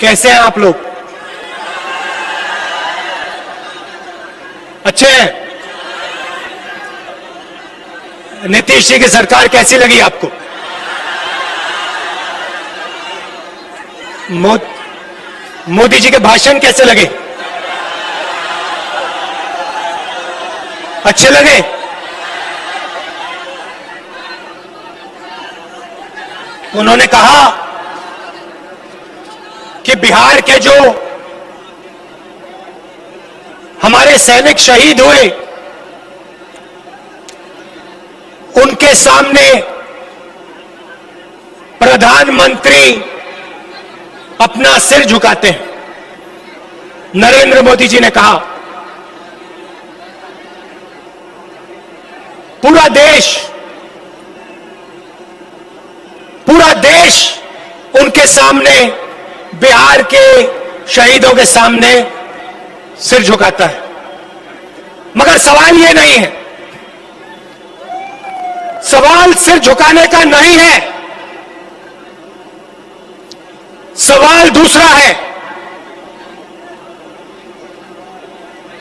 कैसे हैं आप लोग? अच्छे हैं? नीतीश जी की सरकार कैसी लगी आपको? मोदी जी के भाषण कैसे लगे? अच्छे लगे? उन्होंने कहा कि बिहार के जो हमारे सैनिक शहीद हुए उनके सामने प्रधानमंत्री अपना सिर झुकाते हैं। नरेंद्र मोदी जी ने कहा पूरा देश उनके सामने, बिहार के शहीदों के सामने सिर झुकाता है। मगर सवाल यह नहीं है, सवाल सिर झुकाने का नहीं है, सवाल दूसरा है।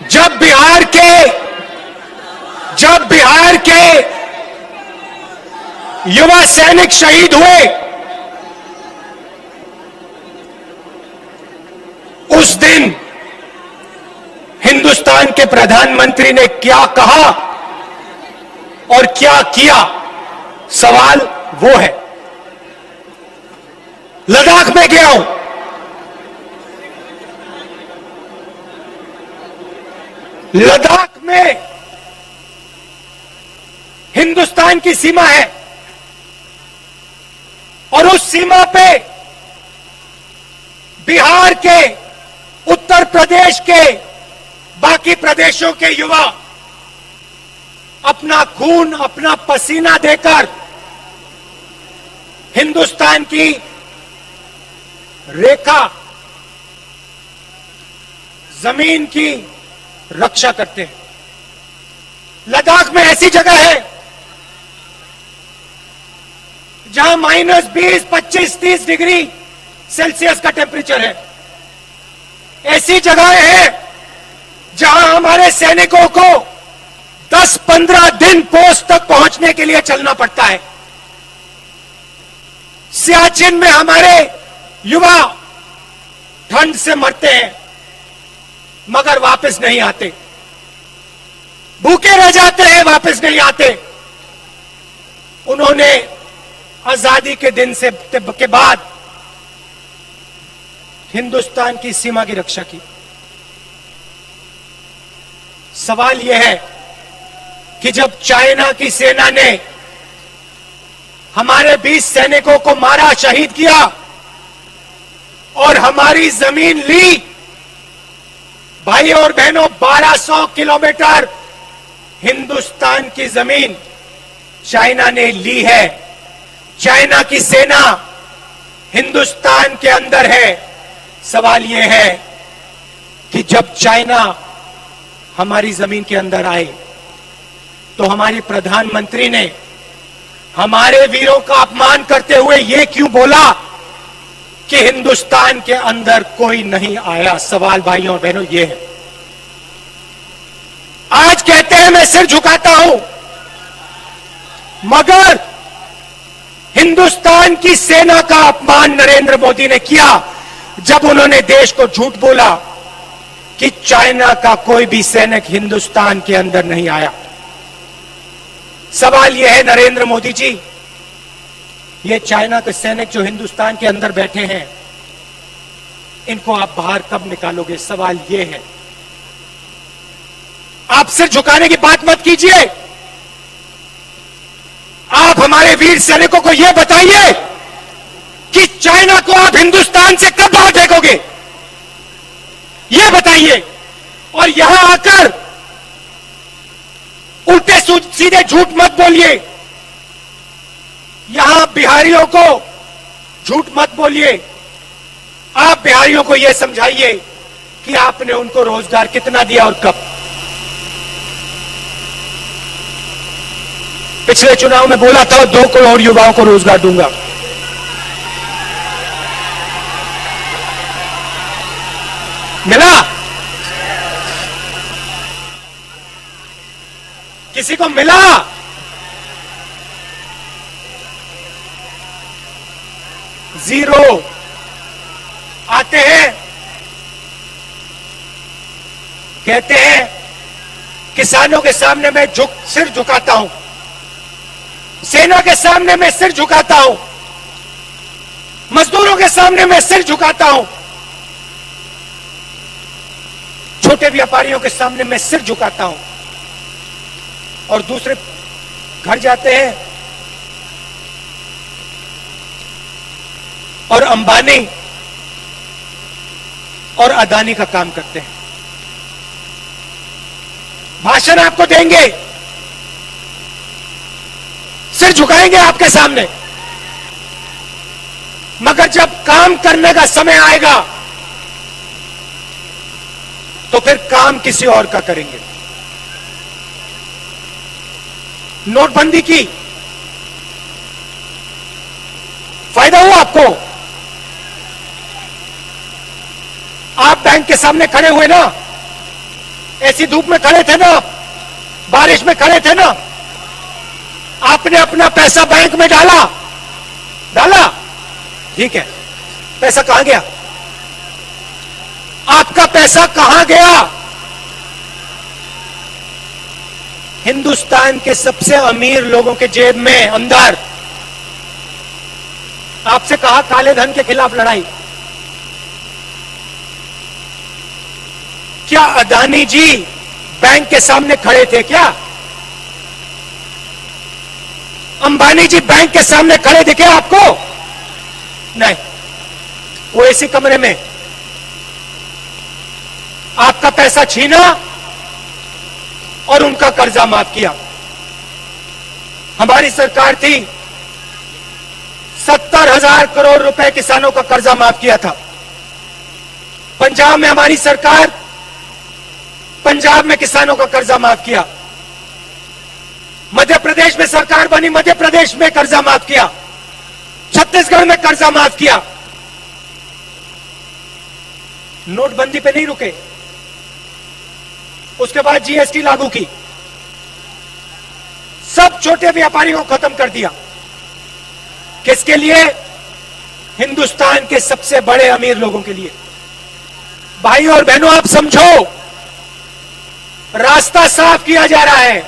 जब बिहार के युवा सैनिक शहीद हुए, उस दिन हिंदुस्तान के प्रधानमंत्री ने क्या कहा और क्या किया, सवाल वो है। लद्दाख में गया हूं, लद्दाख में हिंदुस्तान की सीमा है और उस सीमा पे बिहार के, उत्तर प्रदेश के, बाकी प्रदेशों के युवा अपना खून, अपना पसीना देकर हिंदुस्तान की रेखा, जमीन की रक्षा करते हैं। लद्दाख में ऐसी जगह है जहां -20, 25, 30 डिग्री सेल्सियस का टेम्परेचर है। ऐसी जगह है जहां हमारे सैनिकों को 10-15 दिन पोस्ट तक पहुंचने के लिए चलना पड़ता है। सियाचिन में हमारे युवा ठंड से मरते हैं मगर वापस नहीं आते, भूखे रह जाते हैं, वापस नहीं आते। उन्होंने आजादी के दिन से के बाद हिंदुस्तान की सीमा की रक्षा की। सवाल यह है कि जब चाइना की सेना ने हमारे 20 सैनिकों को मारा, शहीद किया और हमारी जमीन ली, भाइयों और बहनों, 1200 किलोमीटर हिंदुस्तान की जमीन चाइना ने ली है। चाइना की सेना हिंदुस्तान के अंदर है। सवाल यह है कि जब चाइना हमारी जमीन के अंदर आए तो हमारे प्रधानमंत्री ने हमारे वीरों का अपमान करते हुए यह क्यों बोला कि हिंदुस्तान के अंदर कोई नहीं आया? सवाल भाइयों और बहनों यह है। आज कहते हैं मैं सिर झुकाता हूं, मगर हिंदुस्तान की सेना का अपमान नरेंद्र मोदी ने किया जब उन्होंने देश को झूठ बोला कि चाइना का कोई भी सैनिक हिंदुस्तान के अंदर नहीं आया। सवाल यह है नरेंद्र मोदी जी, ये चाइना के सैनिक जो हिंदुस्तान के अंदर बैठे हैं, इनको आप बाहर कब निकालोगे? सवाल यह है। आप सिर झुकाने की बात मत कीजिए, आप हमारे वीर सैनिकों को यह बताइए कि चाइना को आप हिंदुस्तान से कब बाहर फेंकोगे, यह बताइए। और यहां आकर उल्टे सीधे झूठ मत बोलिए, यहां बिहारियों को झूठ मत बोलिए। आप बिहारियों को यह समझाइए कि आपने उनको रोजगार कितना दिया और कब। पिछले चुनाव में बोला था 2 करोड़ युवाओं को रोजगार दूंगा। मिला? किसी को मिला? जीरो। आते हैं, कहते हैं किसानों के सामने मैं सिर झुकाता हूं, सेना के सामने मैं सिर झुकाता हूं, मजदूरों के सामने मैं सिर झुकाता हूं, छोटे व्यापारियों के सामने मैं सिर झुकाता हूं। और दूसरे घर जाते हैं और अंबानी और अदानी का काम करते हैं। भाषण आपको देंगे, सिर झुकाएंगे आपके सामने, मगर जब काम करने का समय आएगा तो फिर काम किसी और का करेंगे। नोटबंदी की फायदा हुआ आपको? आप बैंक के सामने खड़े हुए ना, ऐसी धूप में खड़े थे ना, बारिश में खड़े थे ना, आपने अपना पैसा बैंक में डाला, ठीक है, पैसा कहां गया? आपका पैसा कहां गया? हिंदुस्तान के सबसे अमीर लोगों के जेब में अंदर। आपसे कहा काले धन के खिलाफ लड़ाई। क्या अदानी जी बैंक के सामने खड़े थे क्या? अंबानी जी बैंक के सामने खड़े दिखे आपको? नहीं, वो इसी कमरे में आपका पैसा छीना और उनका कर्जा माफ किया। हमारी सरकार थी, 70,000 करोड़ रुपए किसानों का कर्जा माफ किया था। पंजाब में हमारी सरकार, पंजाब में किसानों का कर्जा माफ किया। मध्य प्रदेश में सरकार बनी, मध्य प्रदेश में कर्जा माफ किया। छत्तीसगढ़ में कर्जा माफ किया। नोटबंदी पे नहीं रुके, उसके बाद जीएसटी लागू की, सब छोटे व्यापारियों को खत्म कर दिया। किसके लिए? हिंदुस्तान के सबसे बड़े अमीर लोगों के लिए। भाई और बहनों, आप समझो, रास्ता साफ किया जा रहा है।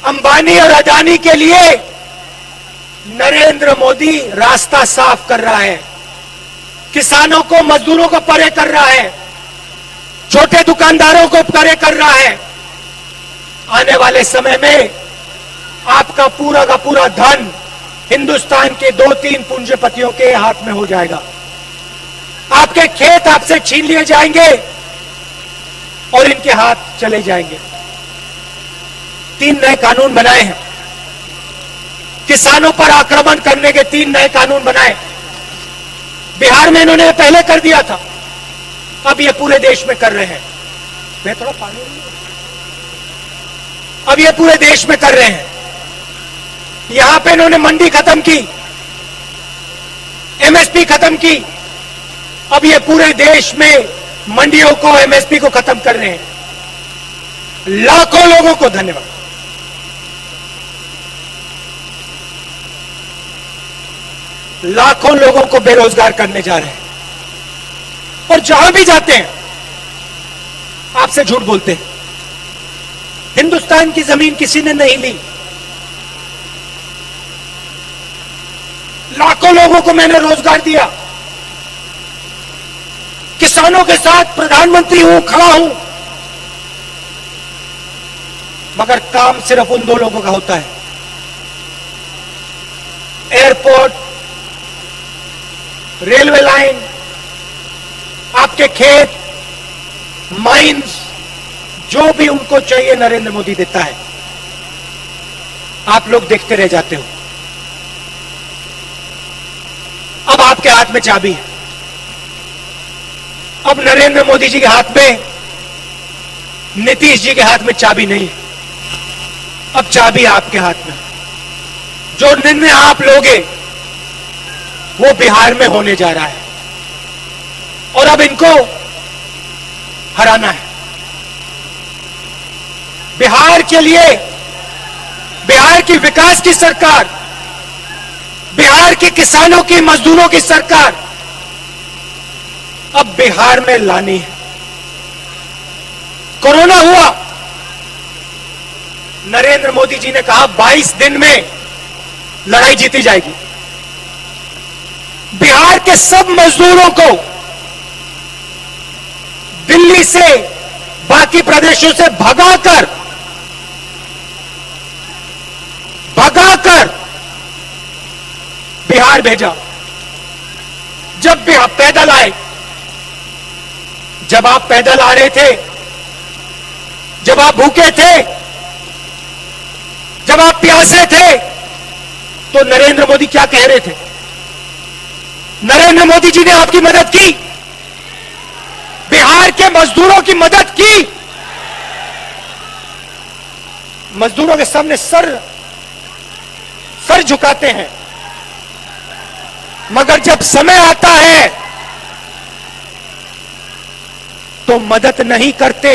अंबानी और अदानी के लिए नरेंद्र मोदी रास्ता साफ कर रहा है। किसानों को, मजदूरों को परे कर रहा है, छोटे दुकानदारों को परे कर रहा है। आने वाले समय में आपका पूरा का पूरा धन हिंदुस्तान के 2-3 पूंजीपतियों के हाथ में हो जाएगा। आपके खेत आपसे छीन लिए जाएंगे और इनके हाथ चले जाएंगे। 3 नए कानून बनाए हैं, किसानों पर आक्रमण करने के 3 नए कानून बनाए। बिहार में इन्होंने पहले कर दिया था, अब ये पूरे देश में कर रहे हैं। मैं थोड़ा पानी, अब ये पूरे देश में कर रहे हैं। यहां पे इन्होंने मंडी खत्म की, एमएसपी खत्म की, अब ये पूरे देश में मंडियों को, एमएसपी को खत्म कर रहे हैं। लाखों लोगों को धन्यवाद। लाखों लोगों को बेरोजगार करने जा रहे हैं और जहां भी जाते हैं आपसे झूठ बोलते हैं। हिंदुस्तान की जमीन किसी ने नहीं ली। लाखों लोगों को मैंने रोजगार दिया। किसानों के साथ प्रधानमंत्री हूं, खड़ा हूं, मगर काम सिर्फ उन 2 लोगों का होता है। एयरपोर्ट, रेलवे लाइन, आपके खेत, माइंस, जो भी उनको चाहिए नरेंद्र मोदी देता है। आप लोग देखते रह जाते हो। अब आपके हाथ में चाबी है। अब नरेंद्र मोदी जी के हाथ में, नीतीश जी के हाथ में चाबी नहीं है। अब चाबी आपके हाथ में। जो निर्णय आप लोगे वो बिहार में होने जा रहा है। और अब इनको हराना है। बिहार के लिए, बिहार की विकास की सरकार, बिहार के किसानों की, मजदूरों की सरकार अब बिहार में लानी है। कोरोना हुआ, नरेंद्र मोदी जी ने कहा 22 दिन में लड़ाई जीती जाएगी। बिहार के सब मजदूरों को दिल्ली से, बाकी प्रदेशों से भगाकर बिहार भेजा। जब भी आप पैदल आए, जब आप पैदल आ रहे थे, जब आप भूखे थे, जब आप प्यासे थे, तो नरेंद्र मोदी क्या कह रहे थे? नरेंद्र मोदी जी ने आपकी मदद की, बिहार के मजदूरों की मदद की। मजदूरों के सामने सर झुकाते हैं, मगर जब समय आता है तो मदद नहीं करते।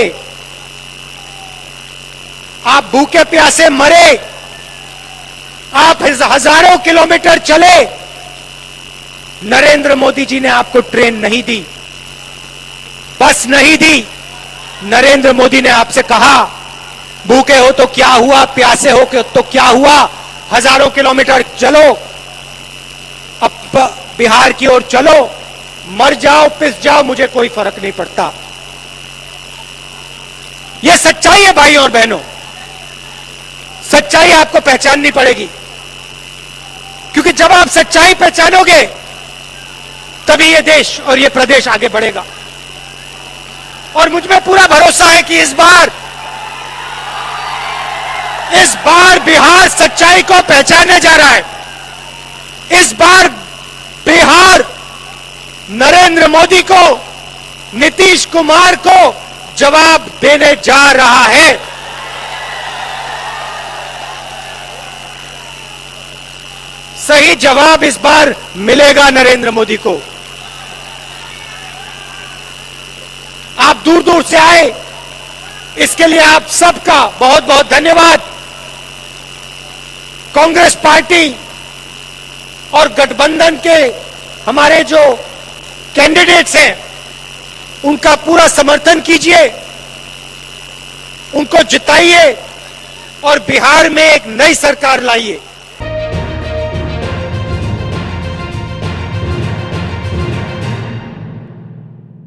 आप भूखे प्यासे मरे, आप हजारों किलोमीटर चले, नरेंद्र मोदी जी ने आपको ट्रेन नहीं दी, बस नहीं दी। नरेंद्र मोदी ने आपसे कहा, भूखे हो तो क्या हुआ, प्यासे हो तो क्या हुआ, हजारों किलोमीटर चलो, अब बिहार की ओर चलो, मर जाओ, पिस जाओ, मुझे कोई फर्क नहीं पड़ता। यह सच्चाई है भाई और बहनों, सच्चाई आपको पहचाननी पड़ेगी, क्योंकि जब आप सच्चाई पहचानोगे तभी यह देश और यह प्रदेश आगे बढ़ेगा। और मुझ में पूरा भरोसा है कि इस बार बिहार सच्चाई को पहचानने जा रहा है। इस बार बिहार नरेंद्र मोदी को, नीतीश कुमार को जवाब देने जा रहा है। सही जवाब इस बार मिलेगा नरेंद्र मोदी को। आप दूर दूर से आए, इसके लिए आप सबका बहुत बहुत धन्यवाद। कांग्रेस पार्टी और गठबंधन के हमारे जो कैंडिडेट्स हैं, उनका पूरा समर्थन कीजिए, उनको जिताइए और बिहार में एक नई सरकार लाइए।